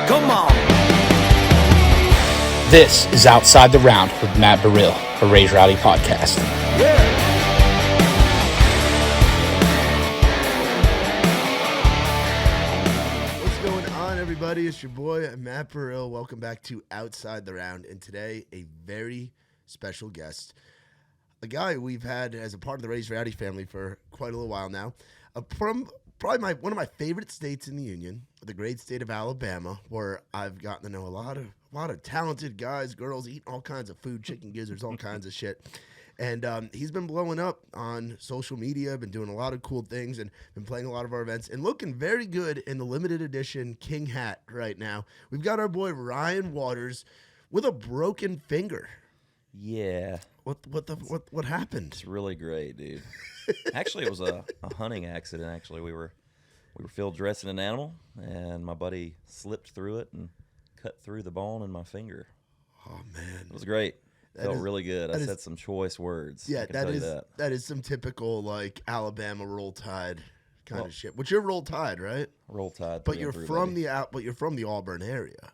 Come on. This is Outside the Round with Matt Burrill, a Raise Rowdy podcast. What's going on, everybody? It's your boy, Matt Burrill. Welcome back to Outside the Round. And today, a very special guest. A guy we've had as a part of the Raise Rowdy family for quite a little while now. From probably one of my favorite states in the Union, the great state of Alabama, where I've gotten to know a lot of talented guys, girls, eating all kinds of food, chicken gizzards, all kinds of shit. And he's been blowing up on social media, been doing a lot of cool things, and been playing a lot of our events, and looking very good in the limited edition King hat right now. We've got our boy Ryan Waters with a broken finger. Yeah. What happened? It's really great, dude. Actually, it was a hunting accident. Actually, we were field dressing an animal, and my buddy slipped through it and cut through the bone in my finger. Oh man, it was great. Felt really good. I said some choice words. Yeah, that is some typical like Alabama Roll Tide kind of shit. But you're Roll Tide, right? Roll Tide. But you're from the Auburn area.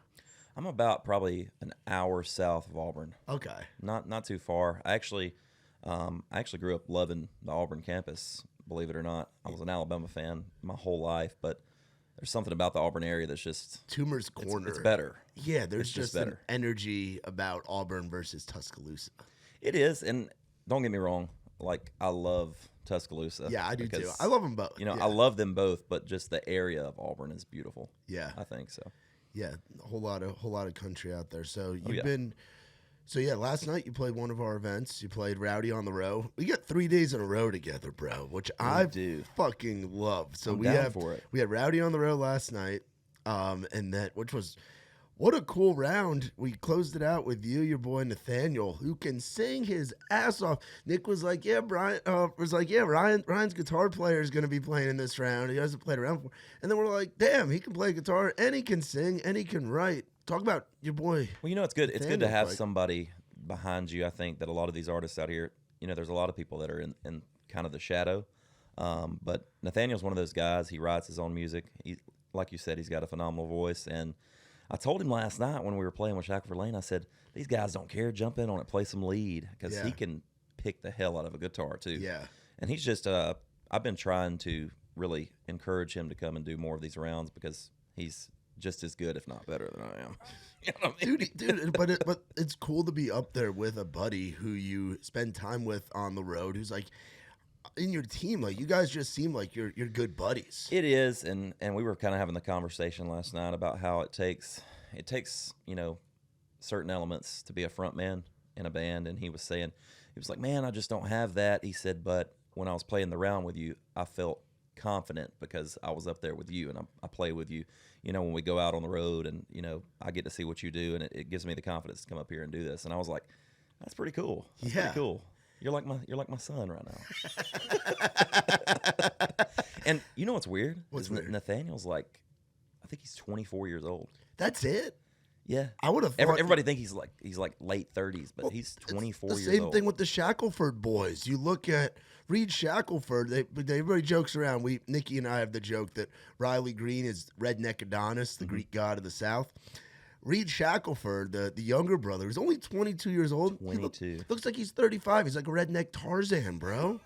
I'm about probably an hour south of Auburn. Okay. Not too far. I actually grew up loving the Auburn campus, believe it or not. I was an Alabama fan my whole life, but there's something about the Auburn area that's just Toomer's Corner. It's better. Yeah, there's just better. An energy about Auburn versus Tuscaloosa. It is, and don't get me wrong, like I love Tuscaloosa. Yeah, I do too. I love them both. I love them both, but just the area of Auburn is beautiful. Yeah. I think so. Yeah, a whole lot of country out there. So you've been. So yeah, last night you played one of our events. You played Rowdy on the Row. We got 3 days in a row together, bro, which I fucking love. So I'm down for it. We had Rowdy on the Row last night, what a cool round. We closed it out with you, your boy Nathaniel, who can sing his ass off. Nick was like, Ryan's guitar player is going to be playing in this round. He hasn't played around before. And then we're like, damn, he can play guitar and he can sing and he can write. Talk about your boy. Well, it's good. It's good to have somebody behind you. I think that a lot of these artists out here, there's a lot of people that are in kind of the shadow. But Nathaniel's one of those guys. He writes his own music. Like you said, he's got a phenomenal voice. And I told him last night when we were playing with Shackelford Lane, I said, these guys don't care. Jump in on it, play some lead, because he can pick the hell out of a guitar too. Yeah. And he's just, I've been trying to really encourage him to come and do more of these rounds because he's just as good, if not better, than I am. You know what I mean? Dude, but it's cool to be up there with a buddy who you spend time with on the road, who's like in your team. Like you guys just seem like you're good buddies. It is, and we were kind of having the conversation last night about how it takes certain elements to be a front man in a band, and he was like, man, I just don't have that. He said, but when I was playing the round with you, I felt confident because I was up there with you and I play with you. When we go out on the road and I get to see what you do, and it gives me the confidence to come up here and do this. And I was like, that's pretty cool. That's pretty cool. You're like my son right now. And you know what's weird? What's weird? Nathaniel's I think he's 24 years old. That's it. Yeah, I would have thought everybody think he's like late 30s, but he's 24 years old. The same thing with the Shackelford boys. You look at Reed Shackelford. Everybody jokes around. Nikki and I have the joke that Riley Green is redneck Adonis, the Greek god of the South. Reed Shackelford, the younger brother, is only 22 years old. 22. Looks like he's 35. He's like a redneck Tarzan, bro.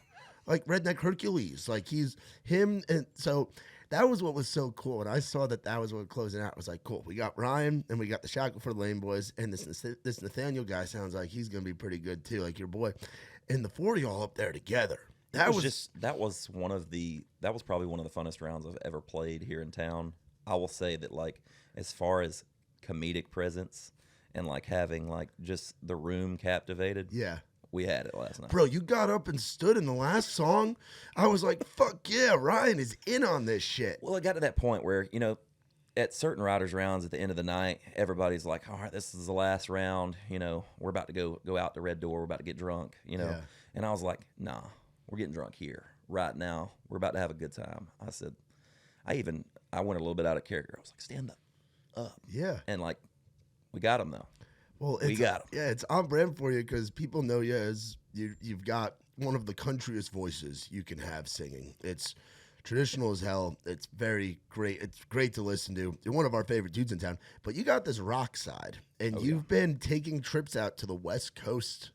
Like redneck Hercules. Like he's him. And so that was what was so cool. And I saw that was what closing out. I was like, cool. We got Ryan and we got the Shackelford Lane boys. And this Nathaniel guy sounds like he's going to be pretty good too, like your boy. And the 4 of y'all up there together. That was probably one of the funnest rounds I've ever played here in town. I will say that as far as comedic presence and having just the room captivated. Yeah. We had it last night. Bro, you got up and stood in the last song. I was like, fuck yeah, Ryan is in on this shit. Well, it got to that point where, at certain riders rounds at the end of the night, everybody's like, all right, this is the last round. We're about to go out the red door. We're about to get drunk, Yeah. And I was like, nah, we're getting drunk here right now. We're about to have a good time. I said, I went a little bit out of character. I was like, stand up. Yeah. And we got him though. Well, we got him. Yeah, it's on brand for you because people know you as you've got one of the countryest voices you can have singing. It's traditional as hell. It's very great. It's great to listen to. You're one of our favorite dudes in town. But you got this rock side, and you've been taking trips out to the West Coast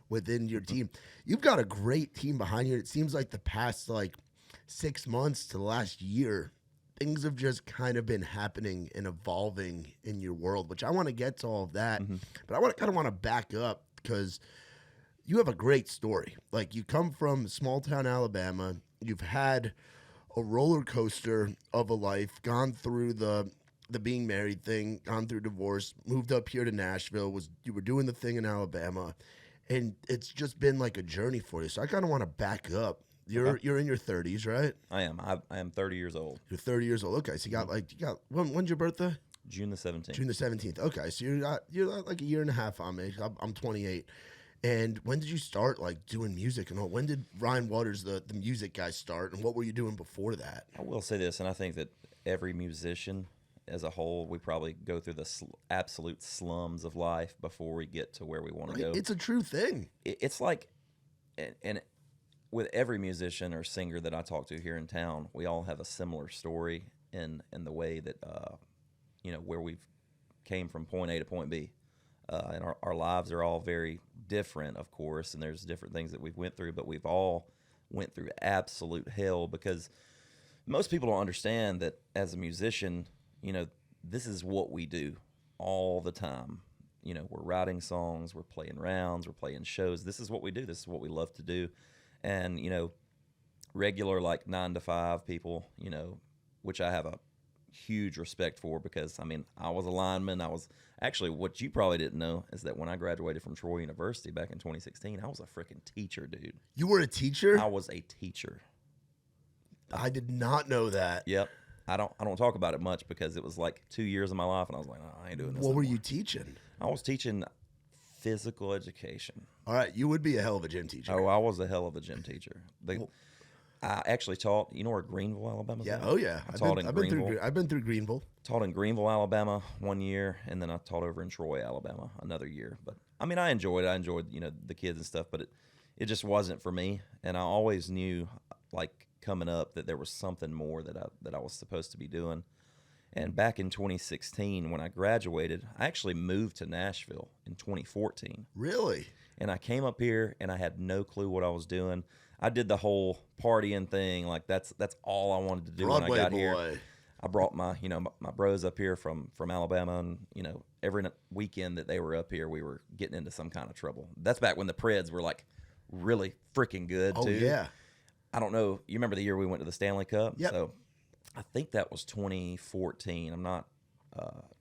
within your team. You've got a great team behind you. It seems like the past 6 months to the last year, things have just kind of been happening and evolving in your world, which I want to get to all of that. But I kind of want to back up because you have a great story. Like, you come from small town Alabama. You've had a roller coaster of a life, gone through the being married thing, gone through divorce, moved up here to Nashville. You were doing the thing in Alabama, and it's just been like a journey for you. So I kind of want to back up. You're in your 30s, right? I am. I am 30 years old. You're 30 years old. Okay, so you got when's your birthday? June the 17th. June the 17th. Okay, so you're like a year and a half on me. I'm 28. And when did you start doing music and all? When did Ryan Waters, the music guy, start? And what were you doing before that? I will say this, and I think that every musician as a whole, we probably go through the absolute slums of life before we get to where we want to go. It's a true thing. It's like, and with every musician or singer that I talk to here in town, we all have a similar story in the way that, where we've came from point A to point B. And our lives are all very different, of course, and there's different things that we've went through, but we've all went through absolute hell because most people don't understand that as a musician, this is what we do all the time. We're writing songs, we're playing rounds, we're playing shows. This is what we do. This is what we love to do. And, regular 9 to 5 people, which I have a huge respect for because, I was a lineman. I was actually, what you probably didn't know is that when I graduated from Troy University back in 2016, I was a freaking teacher, dude. You were a teacher? I was a teacher. I did not know that. Yep. I don't talk about it much because it was 2 years of my life, and I was like, I ain't doing this. What were you teaching? I was teaching physical education. All right, you would be a hell of a gym teacher. Oh, I was a hell of a gym teacher. I actually taught. You know where Greenville, Alabama is? Yeah. at? Oh yeah. I've been through Greenville. Taught in Greenville, Alabama 1 year, and then I taught over in Troy, Alabama another year. But I enjoyed it. I enjoyed the kids and stuff, but it just wasn't for me. And I always knew coming up that there was something more that I was supposed to be doing. And back in 2016, when I graduated, I actually moved to Nashville in 2014. Really? And I came up here, and I had no clue what I was doing. I did the whole partying thing. That's all I wanted to do Broadway when I got boy. here. I brought my bros up here from Alabama, and every weekend that they were up here, we were getting into some kind of trouble. That's back when the Preds were really freaking good too. Oh yeah. I don't know. You remember the year we went to the Stanley Cup? Yep. So I think that was 2014. I'm not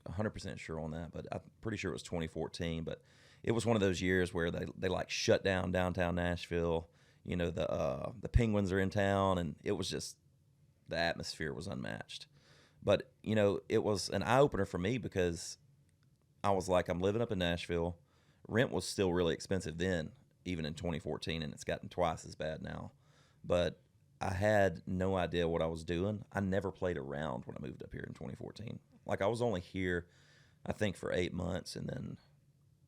100% sure on that, but I'm pretty sure it was 2014. But it was one of those years where they shut down downtown Nashville. The Penguins are in town, and it was just, the atmosphere was unmatched. But, it was an eye-opener for me because I was like, I'm living up in Nashville. Rent was still really expensive then, even in 2014, and it's gotten twice as bad now. But I had no idea what I was doing. I never played around when I moved up here in 2014. I was only here, I think, for 8 months, and then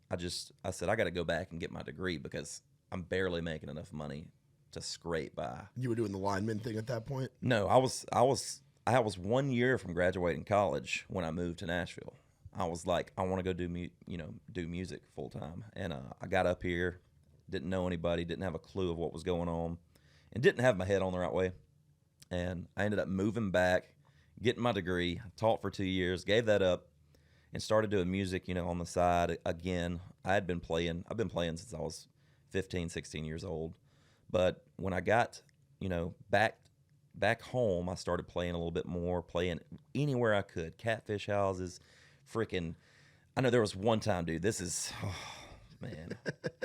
I said, I got to go back and get my degree because I'm barely making enough money to scrape by. You were doing the lineman thing at that point? No, I was 1 year from graduating college when I moved to Nashville. I was like, I want to go do music full time. And I got up here, didn't know anybody, didn't have a clue of what was going on, and didn't have my head on the right way. And I ended up moving back, getting my degree, taught for 2 years, gave that up, and started doing music, on the side again. I've been playing since I was 15, 16 years old. But when I got, back home, I started playing a little bit more, playing anywhere I could. Catfish houses, freaking. I know there was one time, dude, this is, man.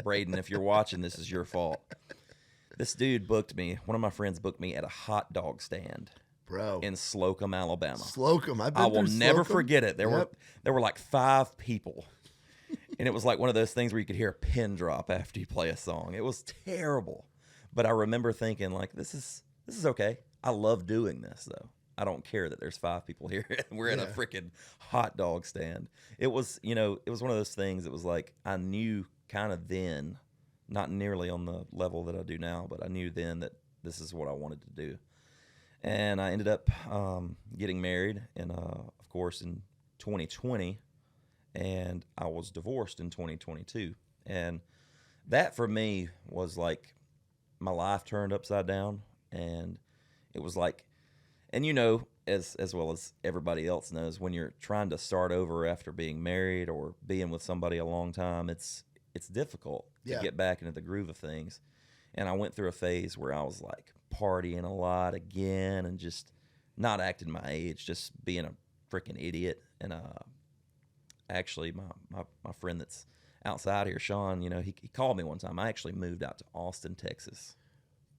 Braden, if you're watching, this is your fault. This dude booked me, one of my friends booked me at a hot dog stand. Bro. In Slocum, Alabama. Slocum. I will never forget it. There were 5 people. And it was one of those things where you could hear a pin drop after you play a song. It was terrible. But I remember thinking, this is okay. I love doing this, though. I don't care that there's 5 people here. We're at a freaking hot dog stand. It was, it was one of those things. It was I knew kind of then, not nearly on the level that I do now, but I knew then that this is what I wanted to do. And I ended up getting married, and of course, in 2020, and I was divorced in 2022. And that for me was like my life turned upside down, and it was like, and as well as everybody else knows, when you're trying to start over after being married or being with somebody a long time, it's difficult to get back into the groove of things. And I went through a phase where I was like partying a lot again and just not acting my age, just being a freaking idiot. And actually, my friend that's outside here, Sean, he called me one time. I actually moved out to Austin, Texas.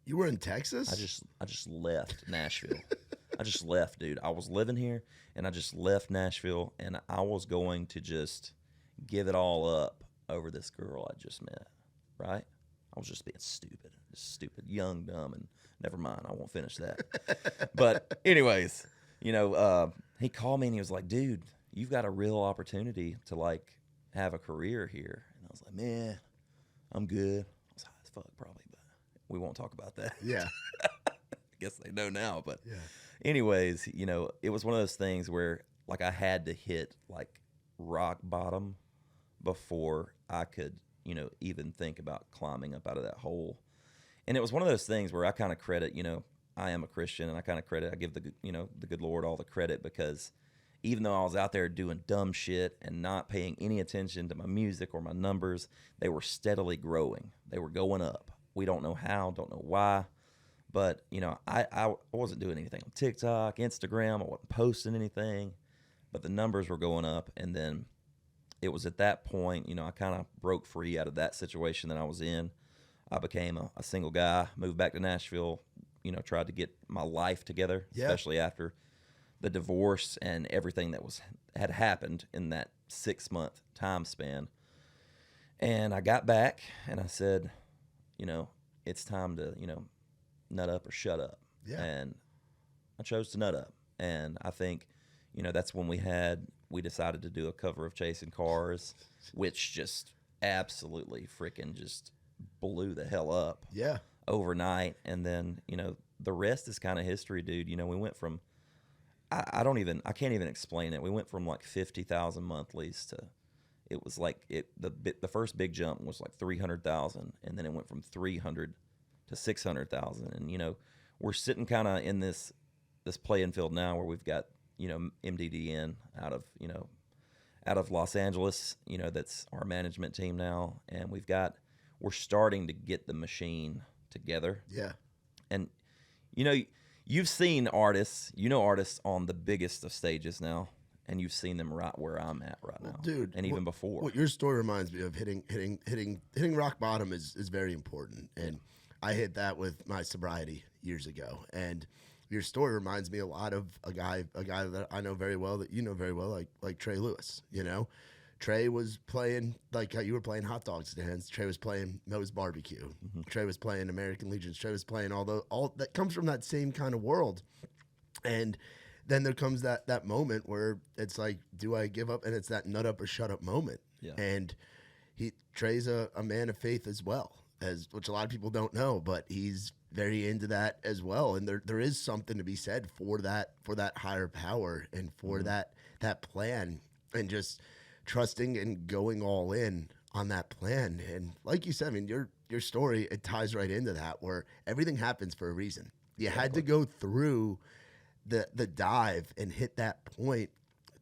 You were in Texas? I just left Nashville. I just left, dude. I was living here, and I just left Nashville, and I was going to just give it all up over this girl I just met, right? I was just being stupid, young, dumb, and never mind. I won't finish that. But anyways, he called me, and he was like, dude, you've got a real opportunity to, like, have a career here. And I was like, man, I'm good. I was high as fuck probably, but we won't talk about that. Yeah. I guess they know now, but yeah. Anyways, it was one of those things where, like, I had to hit, like, rock bottom before I could, even think about climbing up out of that hole. And it was one of those things where I kind of credit, I am a Christian, and I give the good Lord all the credit, because even though I was out there doing dumb shit and not paying any attention to my music or my numbers, they were steadily growing. They were going up. We don't know how, don't know why. But, I wasn't doing anything on TikTok, Instagram. I wasn't posting anything. But the numbers were going up. And then it was at that point, I kind of broke free out of that situation that I was in. I became a single guy, moved back to Nashville, tried to get my life together, especially after the divorce and everything that had happened in that 6-month time span. And I got back, and I said, it's time to, nut up or shut up. Yeah. And I chose to nut up. And I think, that's when we decided to do a cover of Chasing Cars, which just absolutely freaking just blew the hell up. Yeah. Overnight. And then, the rest is kind of history, dude. We went from, I can't even explain it. We went from like 50,000 monthlies to, it was like the first big jump was like 300,000, and then it went from 300 to 600,000. And we're sitting kind of in this playing field now where we've got MDDN out of Los Angeles. That's our management team now, and we're starting to get the machine together. Yeah. And you've seen artists, artists on the biggest of stages now, and you've seen them right where I'm at right now, dude. And even before. What your story reminds me of, hitting rock bottom is very important, and I hit that with my sobriety years ago. And your story reminds me a lot of a guy that I know very well, that you know very well, like Trey Lewis. Trey was playing, like how you were playing hot dog stands. Trey was playing Moe's Barbecue. Mm-hmm. Trey was playing American Legions. Trey was playing all that comes from that same kind of world. And then there comes that moment where it's like, do I give up? And it's that nut up or shut up moment. Yeah. And Trey's a man of faith as well, which a lot of people don't know, but he's very into that as well. And there is something to be said for that higher power and for mm-hmm. that plan, and just trusting and going all in on that plan. And like you said, I mean, your story, it ties right into that, where everything happens for a reason. You had to go through the dive and hit that point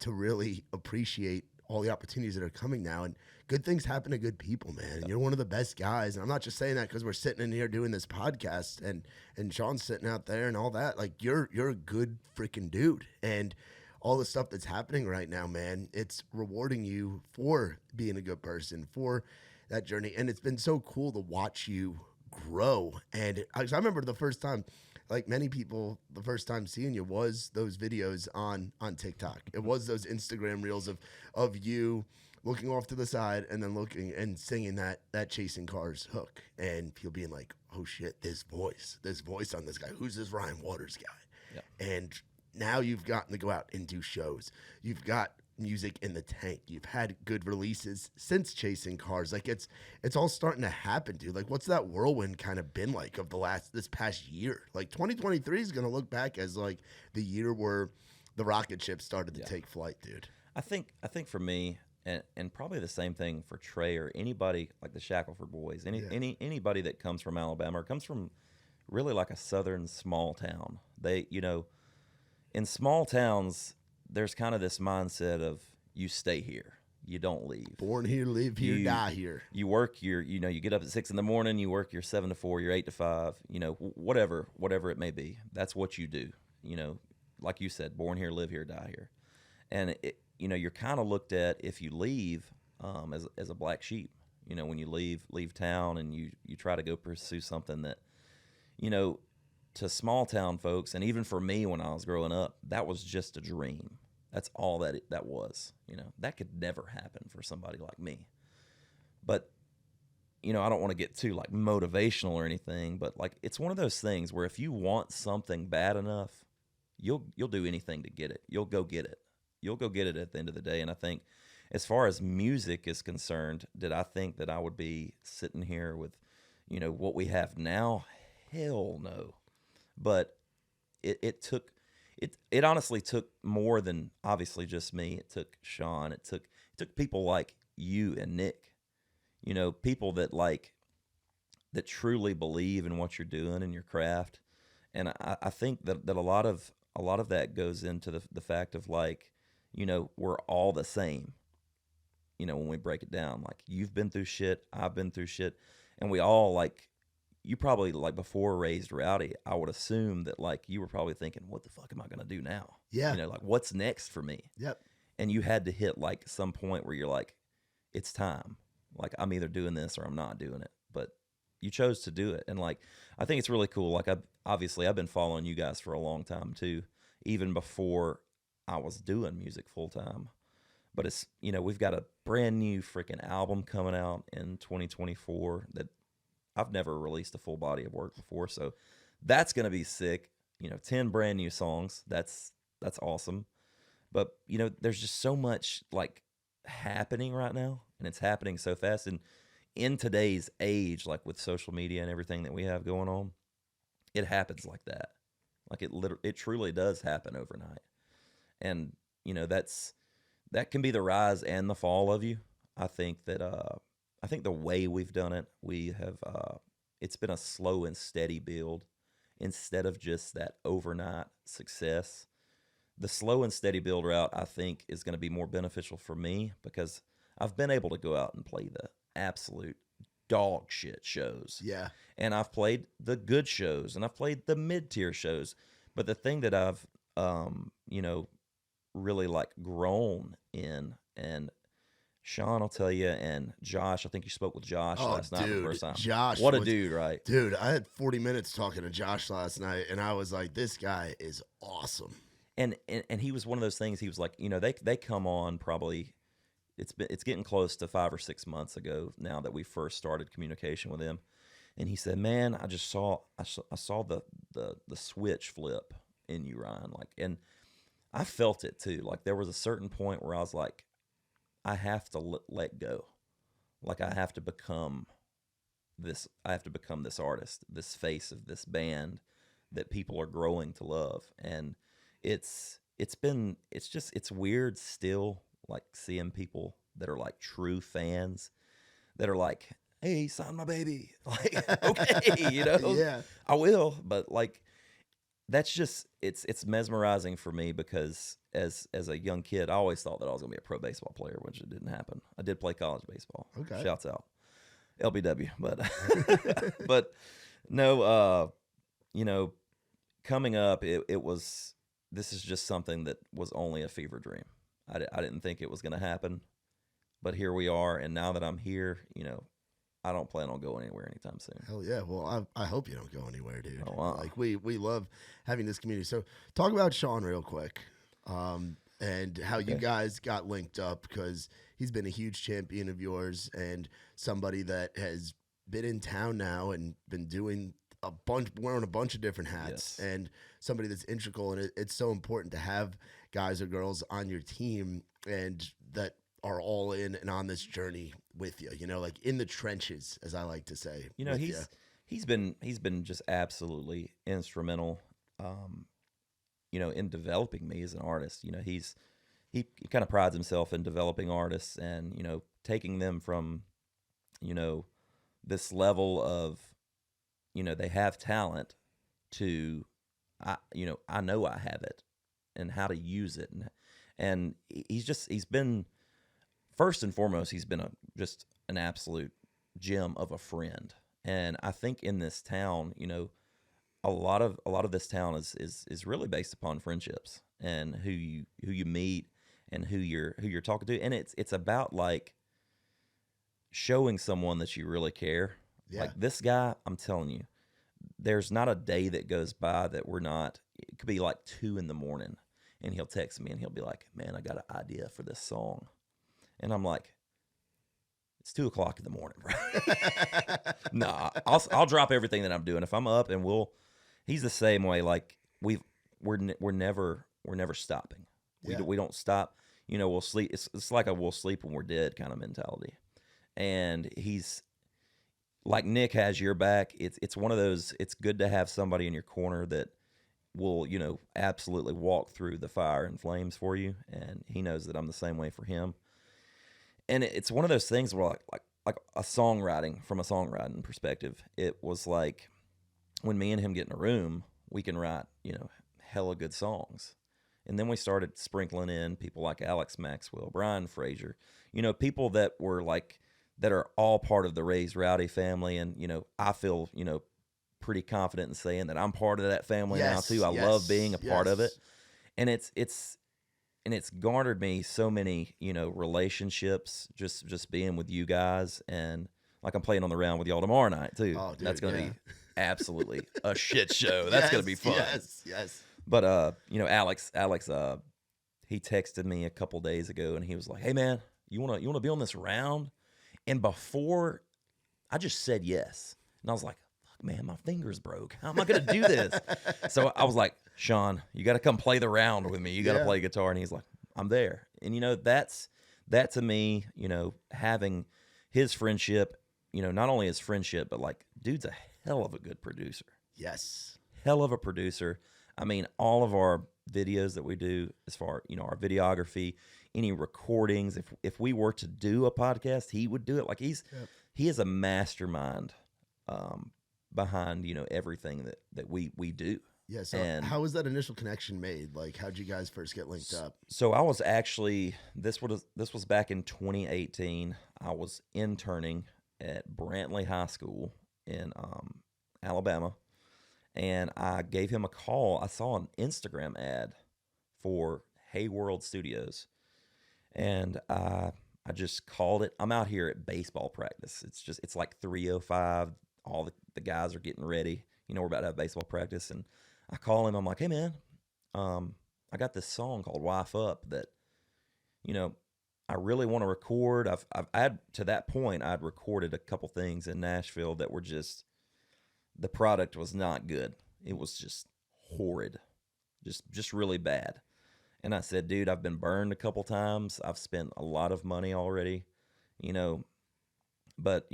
to really appreciate all the opportunities that are coming now. And good things happen to good people, man. And you're one of the best guys. And I'm not just saying that because we're sitting in here doing this podcast and Sean's sitting out there and all that. Like, you're a good freaking dude. And all the stuff that's happening right now, man, it's rewarding you for being a good person, for that journey. And it's been so cool to watch you grow. And I remember the first time, like many people, the first time seeing you was those videos on TikTok. It was those Instagram reels of you looking off to the side and then looking and singing that Chasing Cars hook, and people being like, oh shit, this voice on this guy. Who's this Ryan Waters guy? Yeah. And now you've gotten to go out and do shows. You've got music in the tank. You've had good releases since Chasing Cars. Like it's all starting to happen, dude. Like what's that whirlwind kind of been like of this past year? Like 2023 is gonna look back as like the year where the rocket ship started to take flight, dude. I think for me, and probably the same thing for Trey or anybody like the Shackelford boys, anybody that comes from Alabama or comes from really like a southern small town. They, in small towns, there's kind of this mindset of you stay here, you don't leave. Born here, live here, die here. You work you get up at 6 a.m, you work your 7 to 4, your 8 to 5, whatever it may be. That's what you do. Like you said, born here, live here, die here. And you're kind of looked at if you leave as a black sheep. When you leave town and you try to go pursue something that, to small town folks, and even for me when I was growing up, that was just a dream. That's all that was. That could never happen for somebody like me. But I don't want to get too like motivational or anything, but like it's one of those things where if you want something bad enough, you'll do anything to get it. You'll go get it. You'll go get it at the end of the day. And I think as far as music is concerned, did I think that I would be sitting here with, what we have now? Hell no. But it honestly took more than obviously just me. It took Sean. It took people like you and Nick, people that truly believe in what you're doing in your craft. And I think that a lot of that goes into the fact of like, we're all the same. When we break it down, like you've been through shit, I've been through shit, and we all like, you probably like before Raised Rowdy, I would assume that like you were probably thinking, what the fuck am I going to do now? Yeah. Like what's next for me? Yep. And you had to hit like some point where you're like, it's time. Like I'm either doing this or I'm not doing it. But you chose to do it. And like, I think it's really cool. Like I've been following you guys for a long time too, even before I was doing music full time. But it's, we've got a brand new freaking album coming out in 2024 that I've never released a full body of work before. So that's going to be sick. 10 brand new songs. That's awesome. But, there's just so much like happening right now, and it's happening so fast. And in today's age, like with social media and everything that we have going on, it happens like that. Like it truly does happen overnight. And, that can be the rise and the fall of you. I think that, I think the way we've done it, we have, it's been a slow and steady build instead of just that overnight success. The slow and steady build route, I think, is going to be more beneficial for me because I've been able to go out and play the absolute dog shit shows. Yeah. And I've played the good shows and I've played the mid-tier shows. But the thing that I've, really like grown in, and Sean will tell you, and Josh, I think you spoke with Josh last night for the first time. Josh, what a dude, right? Dude, I had 40 minutes talking to Josh last night, and I was like, this guy is awesome. And he was one of those things. He was like, they come on probably. It's getting close to 5 or 6 months ago now that we first started communication with him, and he said, "Man, I saw the switch flip in you, Ryan." Like, and I felt it too. Like there was a certain point where I was like, I have to let go. Like I have to become this artist, this face of this band that people are growing to love. And it's weird still, like seeing people that are like true fans that are like, hey, sign my baby. Like, okay, Yeah. I will. But like, that's just, it's mesmerizing for me because as a young kid, I always thought that I was going to be a pro baseball player, which it didn't happen. I did play college baseball. Okay. Shouts out. LBW. But, but no, coming up, this is just something that was only a fever dream. I didn't think it was going to happen, but here we are. And now that I'm here, I don't plan on going anywhere anytime soon. Hell yeah. Well, I hope you don't go anywhere, dude. Oh, wow. Like we love having this community. So talk about Sean real quick. And how you guys got linked up, because he's been a huge champion of yours and somebody that has been in town now and been doing wearing a bunch of different hats, and somebody that's integral. And it's so important to have guys or girls on your team. and that are all in and on this journey with you, like in the trenches, as I like to say. He's been just absolutely instrumental, in developing me as an artist. He kind of prides himself in developing artists and, taking them from, this level of, they have talent to, I know I have it and how to use it. And he's been, first and foremost, he's been just an absolute gem of a friend. And I think in this town, a lot of this town is really based upon friendships and who you meet and who you're talking to. And it's about like showing someone that you really care. Yeah. Like this guy, I'm telling you, there's not a day that goes by that we're not, it could be like 2 a.m. and he'll text me and he'll be like, man, I got an idea for this song. And I'm like, it's 2 o'clock in the morning, bro. Nah, I'll drop everything that I'm doing. If I'm up and he's the same way. Like we're never stopping. We don't stop. We'll sleep. It's like a we'll sleep when we're dead kind of mentality. And he's like Nick has your back. It's one of those. It's good to have somebody in your corner that will absolutely walk through the fire and flames for you. And he knows that I'm the same way for him. And it's one of those things where like a songwriting, from a songwriting perspective, it was like when me and him get in a room, we can write, hella good songs. And then we started sprinkling in people like Alex Maxwell, Brian Fraser, people that were like, that are all part of the Raised Rowdy family. And, I feel, pretty confident in saying that I'm part of that family now too. I love being a part of it. And it's garnered me so many, relationships, just being with you guys. And like I'm playing on the round with y'all tomorrow night too. Oh, dude, that's going to be absolutely a shit show. That's going to be fun. Yes. But, Alex, he texted me a couple days ago and he was like, hey man, you want to be on this round? And before I just said yes. And I was like, fuck man, my fingers broke. How am I going to do this? So I was like, Sean, you got to come play the round with me. You got to play guitar. And he's like, I'm there. And, that to me, having his friendship, not only his friendship, but like, dude's a hell of a good producer. Yes. Hell of a producer. I mean, all of our videos that we do as far, our videography, any recordings, if we were to do a podcast, he would do it. Like he is a mastermind behind, everything that we do. Yeah. So how was that initial connection made? Like, how'd you guys first get linked up? So I was actually, this was back in 2018. I was interning at Brantley High School in Alabama. And I gave him a call. I saw an Instagram ad for Hey World Studios. And I just called it. I'm out here at baseball practice. It's like 3:05. All the guys are getting ready. We're about to have baseball practice. And I call him. I'm like, hey, man, I got this song called Wife Up that, I really want to record. I've had, to that point, I'd recorded a couple things in Nashville that were just, the product was not good. It was just horrid, just really bad. And I said, dude, I've been burned a couple times. I've spent a lot of money already, but,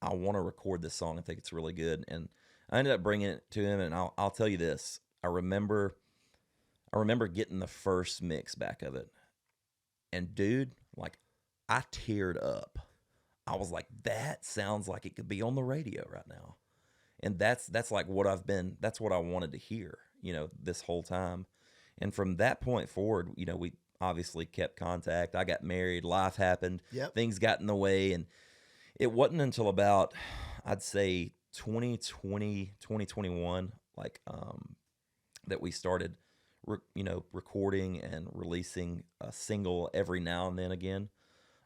I want to record this song. I think it's really good. And I ended up bringing it to him. And I'll tell you this. I remember getting the first mix back of it. And dude, like I teared up. I was like, that sounds like it could be on the radio right now. And that's like that's what I wanted to hear, this whole time. And from that point forward, we obviously kept contact. I got married, life happened, things got in the way. And it wasn't until about, I'd say 2020, 2021, like, that we started, recording and releasing a single every now and then again.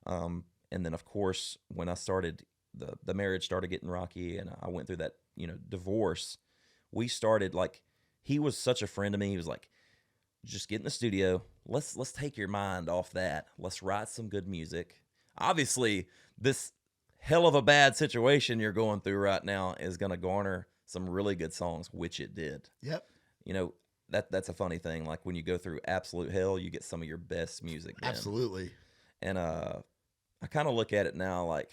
And then of course, when I started, the marriage started getting rocky and I went through that, divorce, we started like, he was such a friend to me. He was like, just get in the studio. Let's take your mind off that. Let's write some good music. Obviously, this hell of a bad situation you're going through right now is going to garner some really good songs, which it did. Yep. that's a funny thing. Like when you go through absolute hell, you get some of your best music then. Absolutely. And I kind of look at it now like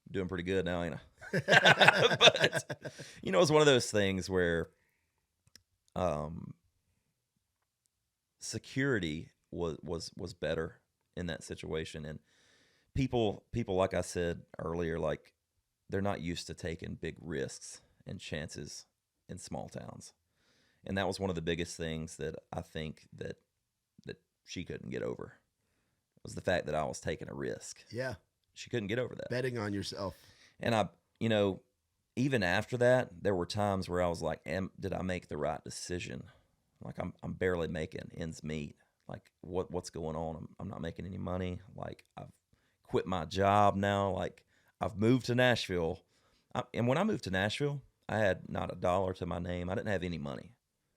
I'm doing pretty good now, But it's one of those things where security was better in that situation, and people like I said earlier, like they're not used to taking big risks and chances in small towns. And that was one of the biggest things that I think that she couldn't get over, was the fact that I was taking a risk. Yeah. She couldn't get over that. Betting on yourself. And even after that, there were times where I was like, did I make the right decision? Like I'm barely making ends meet. Like what's going on? I'm not making any money. Like I've quit my job now. Like I've moved to Nashville. And when I moved to Nashville, I had not a dollar to my name. I didn't have any money.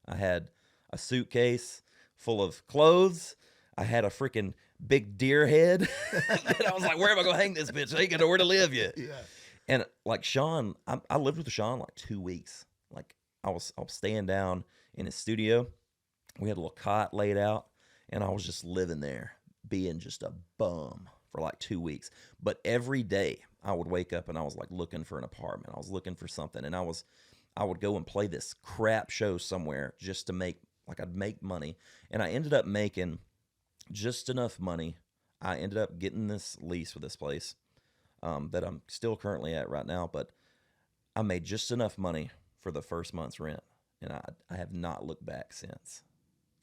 I had a suitcase full of clothes. I had a freaking big deer head. And I was like, where am I going to hang this bitch? I ain't got nowhere to live yet. Yeah. And like Sean, I lived with Sean like 2 weeks. Like I was staying down in his studio. We had a little cot laid out, and I was just living there, being just a bum for like 2 weeks. But every day I would wake up and I was like looking for an apartment. I was looking for something, and I would go and play this crap show somewhere just to I'd make money. And I ended up making just enough money. I ended up getting this lease with this place that I'm still currently at right now, but I made just enough money for the first month's rent, and I have not looked back since.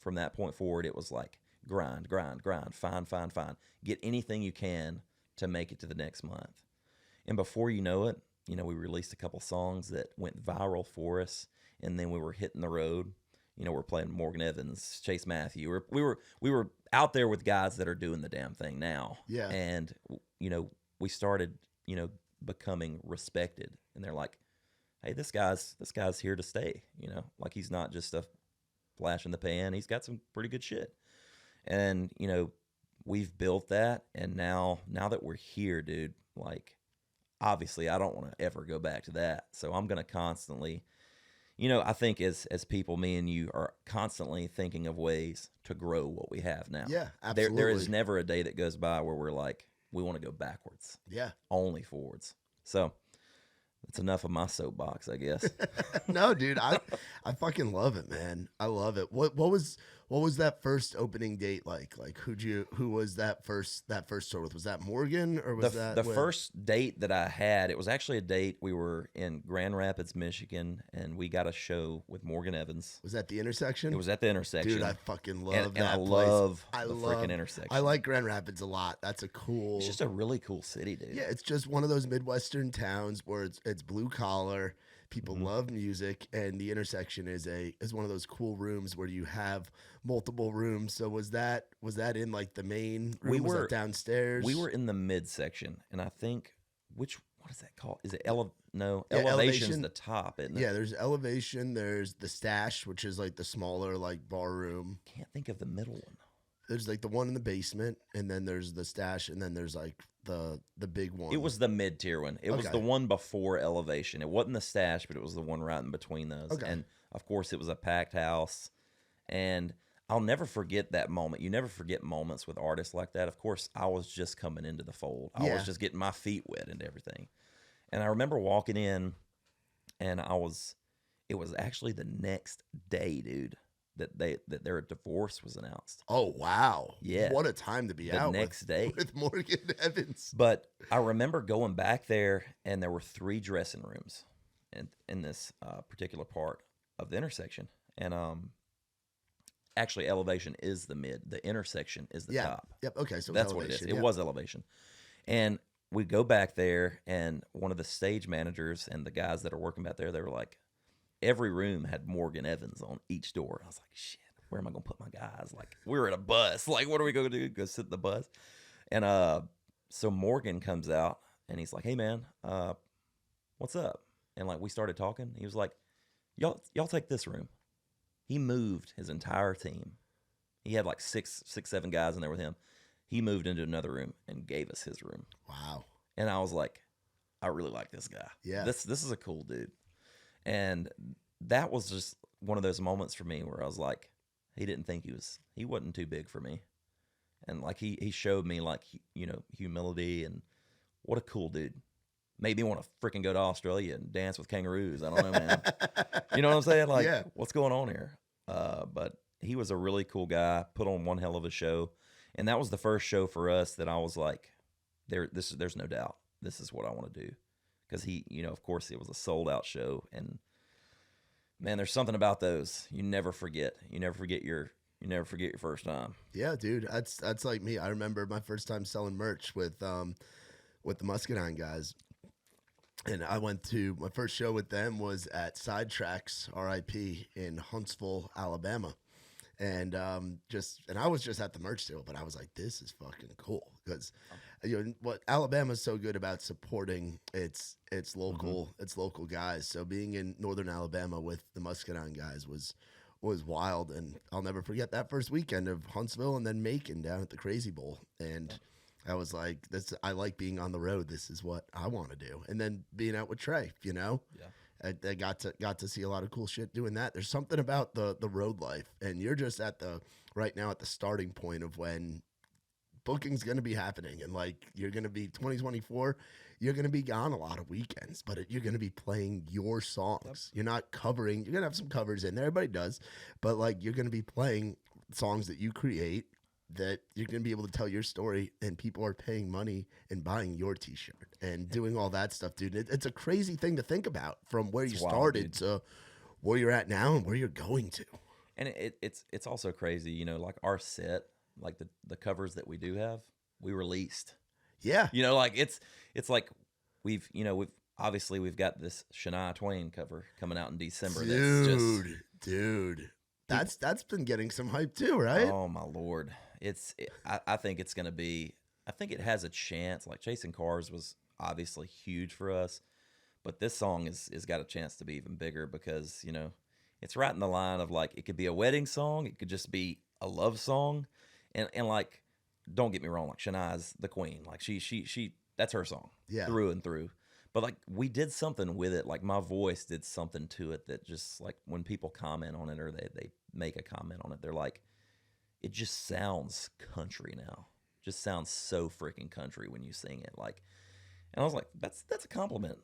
From that point forward, it was like grind, find, get anything you can to make it to the next month. And before you know it, we released a couple songs that went viral for us, and then we were hitting the road. We're playing Morgan Evans, Chase Matthew. We were out there with guys that are doing the damn thing now. Yeah. And we started, becoming respected, and they're like, "Hey, this guy's here to stay." Like he's not just a flash in the pan. He's got some pretty good shit. And we've built that, and now that we're here, dude, like obviously I don't want to ever go back to that. So I'm gonna constantly, I think as people, me and you are constantly thinking of ways to grow what we have now. Yeah, absolutely. There is never a day that goes by where we're like, we want to go backwards. Yeah. Only forwards. So that's enough of my soapbox, I guess. No, dude, I fucking love it, man. I love it. What was that first opening date like? Like who was that first tour with? Was that Morgan, or was the first date that I had? It was actually a date. We were in Grand Rapids, Michigan, and we got a show with Morgan Evans. Was that the Intersection? It was at the Intersection. Dude, I fucking love that and I place. love the freaking Intersection. I like Grand Rapids a lot. That's a cool. It's just a really cool city, dude. Yeah, it's just one of those Midwestern towns where it's blue collar. People love music, and the Intersection is one of those cool rooms where you have multiple rooms. So was that in like the main room? Was that downstairs? We were in the midsection, and I think what is that called? Is it Yeah, Elevation's the top, isn't it? Yeah, there's Elevation. There's the Stash, which is like the smaller like bar room. Can't think of the middle one. There's like the one in the basement, and then there's the Stash, and then there's like the big one. It was the mid-tier one. It was the one before Elevation. It wasn't the Stash, but it was the one right in between those. Okay. And of course, it was a packed house. And I'll never forget that moment. You never forget moments with artists like that. Of course, I was just coming into the fold. I was just getting my feet wet and everything. And I remember walking in, and it was actually the next day, dude, that their divorce was announced. Oh, wow. Yeah. What a time to be the out next day with Morgan Evans. But I remember going back there, and there were 3 dressing rooms in this particular part of the Intersection. And actually, Elevation is the mid. The Intersection is the top. Yep. Okay. So that's what it is. It was Elevation. And we go back there, and one of the stage managers and the guys that are working back there, they were like, every room had Morgan Evans on each door. I was like, shit, where am I going to put my guys? Like, we're at a bus. Like, what are we going to do? Go sit in the bus? And so Morgan comes out, and he's like, hey, man, what's up? And, like, we started talking. He was like, y'all take this room. He moved his entire team. He had, like, six, 7 guys in there with him. He moved into another room and gave us his room. Wow. And I was like, I really like this guy. Yeah. This is a cool dude. And that was just one of those moments for me where I was like, he didn't think he wasn't too big for me. And like he showed me like, humility, and what a cool dude. Made me want to freaking go to Australia and dance with kangaroos. I don't know, man. You know what I'm saying? Like, what's going on here? But he was a really cool guy, put on one hell of a show. And that was the first show for us that I was like, there's no doubt. This is what I want to do. Because he, of course, it was a sold out show. And man, there's something about those. You never forget. You never forget your first time. Yeah, dude. That's like me. I remember my first time selling merch with the Muscadine guys. And I went to my first show with them was at Sidetracks RIP in Huntsville, Alabama. And I was just at the merch sale, but I was like, this is fucking cool because what Alabama's so good about supporting its local guys. So being in northern Alabama with the Muscadine guys was wild, and I'll never forget that first weekend of Huntsville and then Macon down at the Crazy Bowl. And I was like, I like being on the road. This is what I want to do. And then being out with Trey, Yeah. I got to see a lot of cool shit doing that. There's something about the road life, and you're just right now at the starting point of when booking's going to be happening, and like you're going to be 2024, you're going to be gone a lot of weekends, but you're going to be playing your songs. Yep. You're not covering. You're going to have some covers in there. Everybody does, but like you're going to be playing songs that you create, that you're going to be able to tell your story, and people are paying money and buying your t-shirt and doing all that stuff, dude. It's a crazy thing to think about from where you started to where you're at now and where you're going to. And it's also crazy, like our set, like the covers that we do have, we released. Yeah. Like it's like we've obviously we've got this Shania Twain cover coming out in December. Dude. That's been getting some hype too, right? Oh my Lord. I think it's going to be, I think it has a chance. Like Chasing Cars was obviously huge for us, but this song is got a chance to be even bigger because, it's right in the line of like, it could be a wedding song. It could just be a love song. And like, don't get me wrong. Like Shania's the queen. Like she that's her song through and through. But like we did something with it. Like my voice did something to it that just like when people comment on it or they make a comment on it, they're like, it just sounds country now. Just sounds so freaking country when you sing it. Like, and I was like, that's a compliment.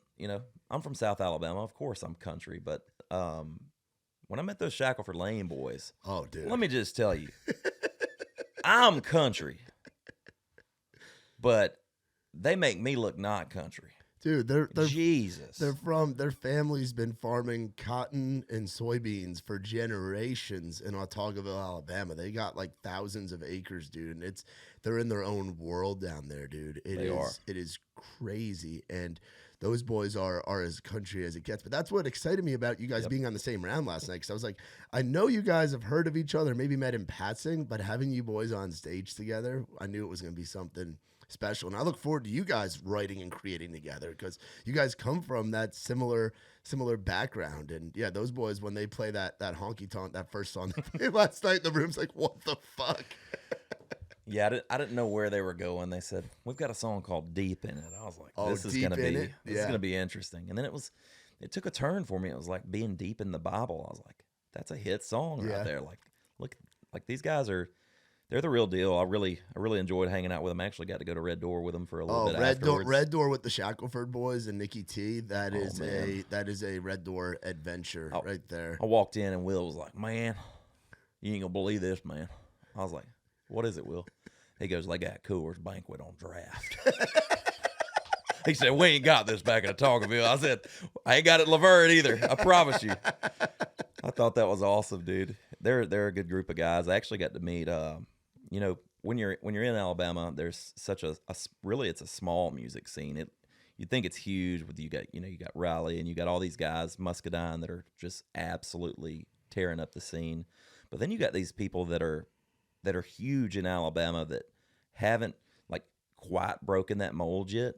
I'm from South Alabama. Of course I'm country. But when I met those Shackleford Lane boys, oh, dude, let me just tell you, I'm country. But they make me look not country. Dude, Jesus. Their family's been farming cotton and soybeans for generations in Otagoville, Alabama. They got like thousands of acres, dude, and they're in their own world down there, dude. It is crazy, and those boys are as country as it gets. But that's what excited me about you guys being on the same round last night, because I was like, I know you guys have heard of each other, maybe met in passing, but having you boys on stage together, I knew it was going to be something special. And I look forward to you guys writing and creating together because you guys come from that similar background. And yeah, those boys, when they play that honky tonk, that first song they played last night, the room's like, what the fuck? Yeah, I didn't know where they were going. They said, we've got a song called Deep in It. I was like, this is gonna be interesting. And then it took a turn for me. It was like being deep in the Bible. I was like, that's a hit song right there. Like, look, like these guys they're the real deal. I really enjoyed hanging out with them. I actually got to go to Red Door with them for a little bit afterwards. Red Door with the Shackleford boys and Nikki T. That is a Red Door adventure right there. I walked in and Will was like, man, you ain't gonna believe this, man. I was like, what is it, Will? He goes, they got Coors Banquet on draft. He said, we ain't got this back in Otagoville. I said, I ain't got it at Laverne either. I promise you. I thought that was awesome, dude. They're a good group of guys. I actually got to meet when you're in Alabama, there's such it's a small music scene. You think it's huge with you got Riley and you got all these guys, Muscadine, that are just absolutely tearing up the scene. But then you got these people that are huge in Alabama that haven't like quite broken that mold yet.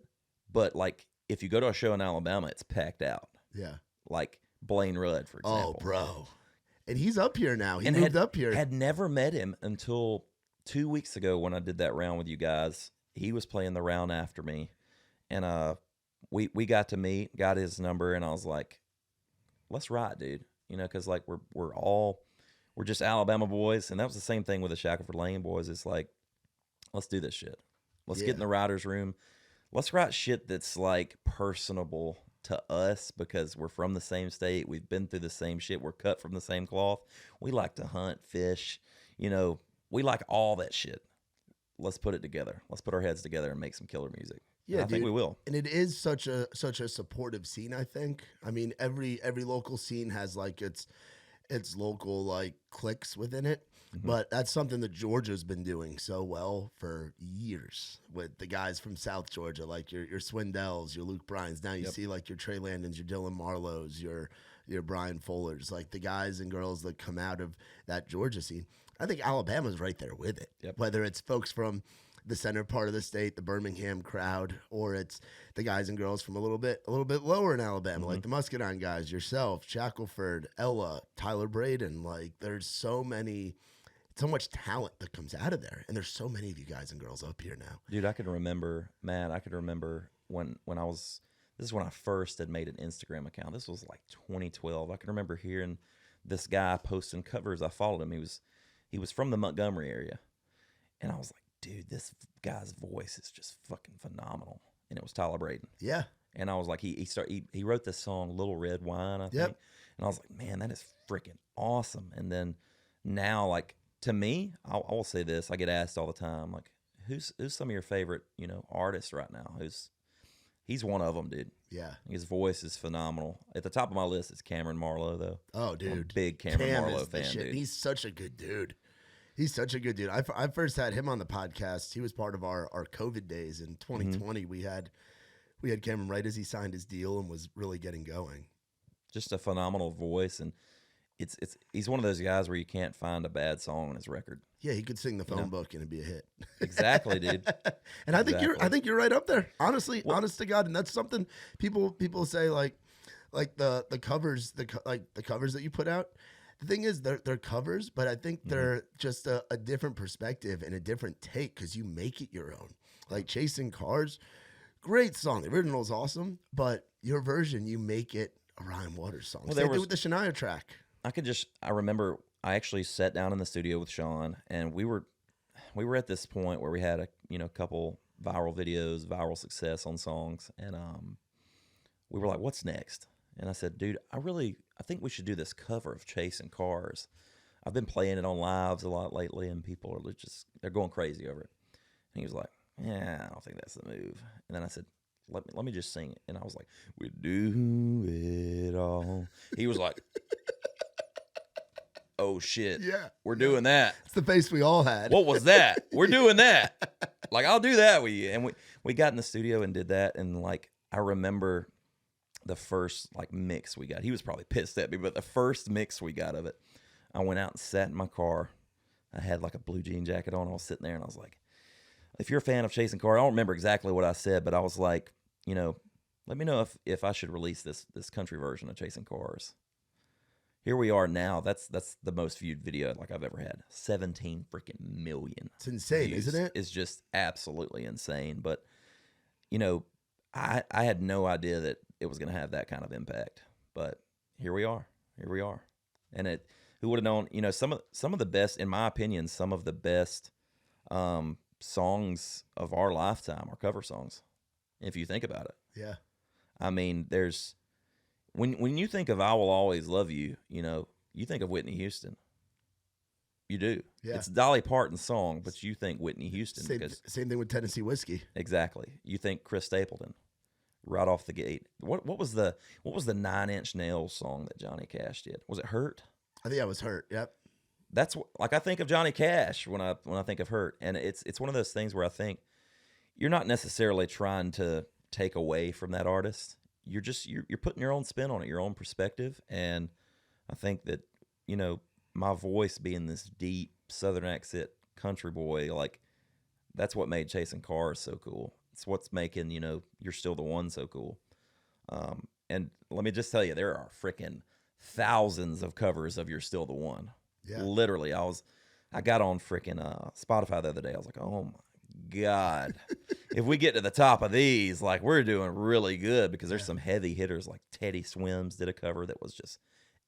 But like if you go to a show in Alabama, it's packed out. Yeah. Like Blaine Rudd, for example. Oh, bro. And he's up here now. He moved up here. Had never met him until 2 weeks ago when I did that round with you guys. He was playing the round after me. And we got to meet, got his number, and I was like, let's ride, dude. because like we're just Alabama boys, and that was the same thing with the Shackelford Lane boys. It's like, let's do this shit. Let's get in the writer's room. Let's write shit that's like personable to us because we're from the same state. We've been through the same shit. We're cut from the same cloth. We like to hunt, fish. We like all that shit. Let's put it together. Let's put our heads together and make some killer music. Yeah, I think we will. And it is such a supportive scene, I think. I mean, every local scene has like its local like cliques within it. Mm-hmm. But that's something that Georgia's been doing so well for years with the guys from South Georgia, like your Swindells, your Luke Bryans. Now you see like your Trey Landons, your Dylan Marlows, your Brian Fullers, like the guys and girls that come out of that Georgia scene. I think Alabama's right there with it, whether it's folks from the center part of the state, the Birmingham crowd, or it's the guys and girls from a little bit lower in Alabama, like the Muscadine guys, yourself, Shackelford, Ella, Tyler Braden. Like there's so much talent that comes out of there, and there's so many of you guys and girls up here now. Dude, I can remember when I was, this is when I first had made an Instagram account. This was like 2012. I can remember hearing this guy posting covers. I followed him. He was from the Montgomery area, and I was like, dude, this guy's voice is just fucking phenomenal. And it was Tyler Braden. Yeah. And I was like, he wrote this song, Little Red Wine, I think. And I was like, man, that is freaking awesome. And then now, like, to me, I will say this. I get asked all the time, like, who's some of your favorite, artists right now? He's one of them, dude. Yeah. His voice is phenomenal. At the top of my list is Cameron Marlowe, though. Oh, dude. I'm a big Cameron Marlowe fan, dude. He's such a good dude. I first had him on the podcast. He was part of our COVID days in 2020. We had Cameron right as he signed his deal and was really getting going. Just a phenomenal voice, and he's one of those guys where you can't find a bad song on his record. Yeah, he could sing the phone book and it'd be a hit. Exactly, dude. And I think you're right up there. Honestly, honest to God, and that's something people say like the covers that you put out. The thing is, they're covers, but I think they're just a different perspective and a different take because you make it your own. Like Chasing Cars, great song. The original is awesome, but your version, you make it a Ryan Waters song. Well, Same thing with the Shania track. I remember I actually sat down in the studio with Sean, and we were at this point where we had a couple viral videos, viral success on songs, and we were like, what's next? And I said, dude, I think we should do this cover of Chasing Cars. I've been playing it on lives a lot lately, and people are they're going crazy over it. And he was like, yeah, I don't think that's the move. And then I said, let me just sing it. And I was like, we do it all. He was like, oh shit, yeah, we're doing that. It's the face we all had. What was that? We're doing that. Like, I'll do that with you. And we got in the studio and did that. And like, I remember the first like mix we got. He was probably pissed at me, but the first mix we got of it, I went out and sat in my car. I had like a blue jean jacket on. I was sitting there and I was like, if you're a fan of Chasing Cars, I don't remember exactly what I said, but I was like, let me know if I should release this country version of Chasing Cars. Here we are now. That's the most viewed video like I've ever had. 17 freaking million. It's insane, views. Isn't it? It's just absolutely insane. But I had no idea that it was going to have that kind of impact. But here we are. And who would have known? Some of the best, in my opinion, some of the best songs of our lifetime are cover songs. If you think about it. Yeah. I mean, there's when you think of "I Will Always Love You," you think of Whitney Houston. You do. Yeah. It's Dolly Parton's song, but you think Whitney Houston. Same thing with Tennessee Whiskey. Exactly. You think Chris Stapleton right off the gate. What was the 9 Inch Nails song that Johnny Cash did? Was it Hurt? I think I was Hurt. Yep. That's like I think of Johnny Cash when I think of Hurt, and it's one of those things where I think you're not necessarily trying to take away from that artist. You're putting your own spin on it, your own perspective, and I think that my voice being this deep Southern accent country boy, like that's what made Chasing Cars so cool. It's what's making You're Still the One so cool. And let me just tell you, there are freaking thousands of covers of You're Still the One. Yeah. Literally, I got on freaking Spotify the other day. I was like, oh my God, if we get to the top of these, like we're doing really good, because there's some heavy hitters like Teddy Swims did a cover that was just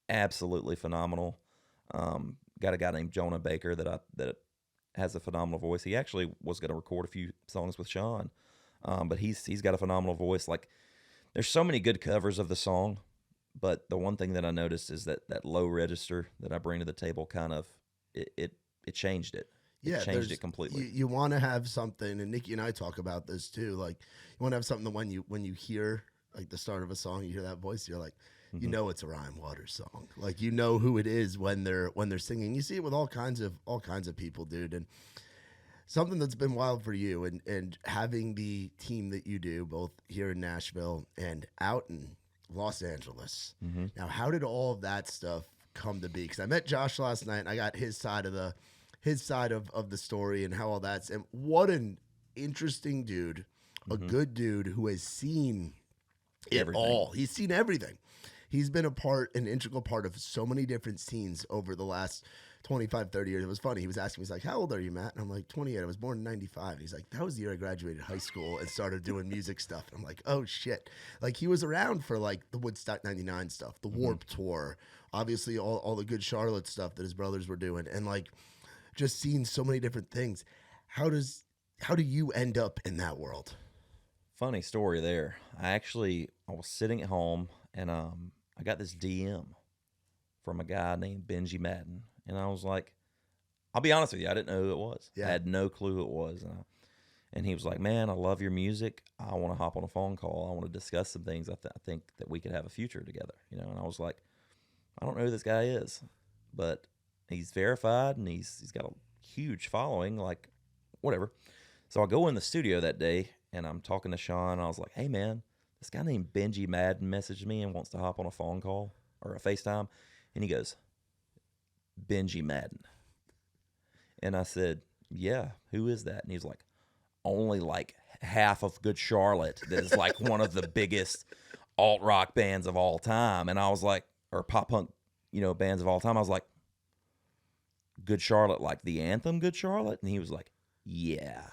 absolutely phenomenal. Got a guy named Jonah Baker that has a phenomenal voice. He actually was going to record a few songs with Sean, but he's got a phenomenal voice. Like, there's so many good covers of the song, but the one thing that I noticed is that low register that I bring to the table kind of it changed it. Yeah, It changed it completely. You want to have something, and Nikki and I talk about this too. Like, you want to have something that when you hear like the start of a song, you hear that voice, you're like, you know, it's a Ryan Waters song. Like, you know who it is when they're singing. You see it with all kinds of people, dude. And something that's been wild for you, and having the team that you do, both here in Nashville and out in Los Angeles. Now, how did all of that stuff come to be? Because I met Josh last night, and I got his side of the story and how all that's, and what an interesting dude, a good dude who has seen Everything. all. He's seen everything. He's been an integral part of so many different scenes over the last 25, 30 years. It was funny. He was asking me, he's like, how old are you, Matt? And I'm like, 28. I was born in 95. And he's like, that was the year I graduated high school and started doing music stuff. And I'm like, oh, shit. Like, he was around for, like, the Woodstock 99 stuff, the Warped Tour, obviously all the Good Charlotte stuff that his brothers were doing, and, like, just seeing so many different things. How do you end up in that world? Funny story there. I was sitting at home, and I got this DM from a guy named Benji Madden. And I was like, I'll be honest with you, I didn't know who it was. Yeah. I had no clue who it was. And he was like, man, I love your music. I want to hop on a phone call. I want to discuss some things. I think that we could have a future together. You know, and I was like, I don't know who this guy is, but he's verified and he's got a huge following, like, whatever. So I go in the studio that day, and I'm talking to Sean. And I was like, hey, man, this guy named Benji Madden messaged me and wants to hop on a phone call or a FaceTime. And he goes, Benji Madden. And I said, yeah, who is that? And he's like, only like half of Good Charlotte that is like one of the biggest alt rock bands of all time. And I was like, or pop punk, bands of all time. I was like, Good Charlotte, like the anthem Good Charlotte? And he was like, yeah,